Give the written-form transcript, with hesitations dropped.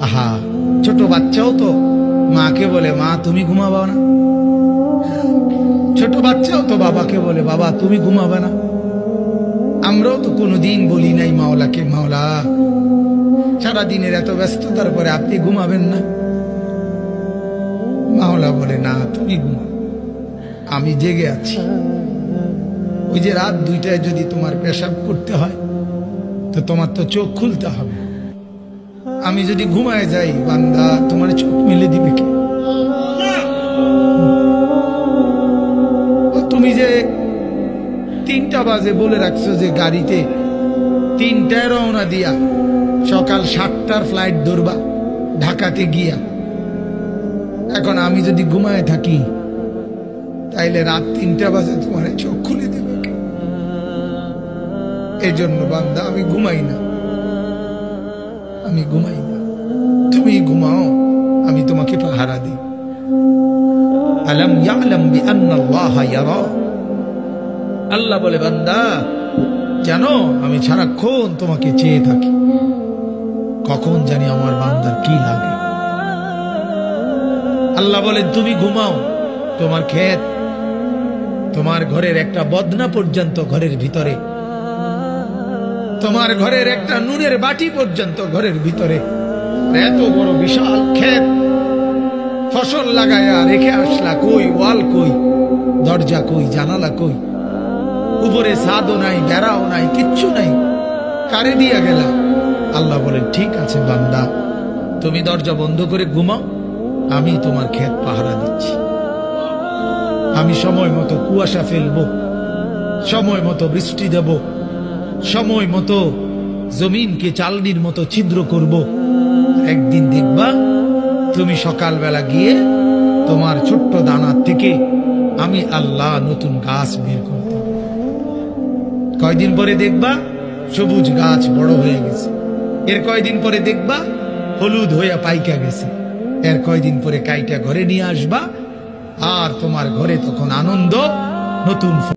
আহা, ছোট বাচ্চাও তো মাকে বলে মা তুমি ঘুমাবা না, ছোট বাচ্চাও তো বাবাকে বলে বাবা তুমি ঘুমাবে না। আমরাও তো কোনোদিন বলি নাই মাওলাকে মাওলা সারাদিনের এত ব্যস্ততার পরে আপনি ঘুমাবেন না? মাওলা বলে না তুমি ঘুমাও, আমি জেগে আছি। ওই যে রাত 2টায় যদি তোমার পেশাব করতে হয় তো তোমার তো চোখ খুলতে হবে। আমি যদি ঘুমায় যাই বান্দা তোমার চোখ মেলে দিবে কে? তুমি যে 3টা বাজে বলে রাখছো যে গাড়িতে 3টায় রওনা দিয়া সকাল 7টার ফ্লাইট ধরবা ঢাকাতে গিয়া, এখন আমি যদি ঘুমায় থাকি তাইলে রাত 3টা বাজে তোমার চোখ খুলে দেবে কে? এই জন্য বান্দা আমি ঘুমাই না, আমি ঘুমাই না, তুমি ঘুমাও, আমি তোমাকে পাহারা দিই। আলাম ইয়ালাম বিআন্নাল্লাহা ইয়ারা, আল্লাহ বলে বান্দা জানো আমি সারাক্ষণ তোমাকে চেয়ে থাকি, কখন জানি আমার বান্দার কি লাগে। আল্লাহ বলেন তুমি ঘুমাও, তোমার ক্ষেত তোমার ঘরের একটা বদনা পর্যন্ত ঘরের ভিতরে, তোমার ঘরের একটা নুনের বাটি পর্যন্ত ঘরের ভিতরে, এত বড় বিশাল ক্ষেত ফসল লাগায়া রেখে আসলা, কই ওয়াল কই, দরজা কই, জানালা কই, উপরে ছাদও নাই, বেড়াও নাই, কিচ্ছু নাই, কারে দিয়া গেলা? আল্লাহ বলেন ঠিক আছে বান্দা তুমি দরজা বন্ধ করে ঘুমাও, আমি তোমার ক্ষেত পাহারা দিচ্ছি। আমি সময় মতো কুয়াশা ফেলবো, সময় মতো বৃষ্টি দেব, সময় মতো জমিনকে চালনির মতো ছিদ্র করব। একদিন দেখবা তুমি সকালবেলা গিয়ে তোমার ছোট্ট দানার থেকে আমি আল্লাহ নতুন গাছ বের করব। কয়দিন পরে দেখবা সবুজ গাছ বড় হয়ে গেছে, এর কয়দিন পরে দেখবা হলুদ হইয়া পাইকা গেছে, এর কয়দিন পরে কাইটা ঘরে নিয়ে আসবা, আর তোমার ঘরে তখন আনন্দ, নতুন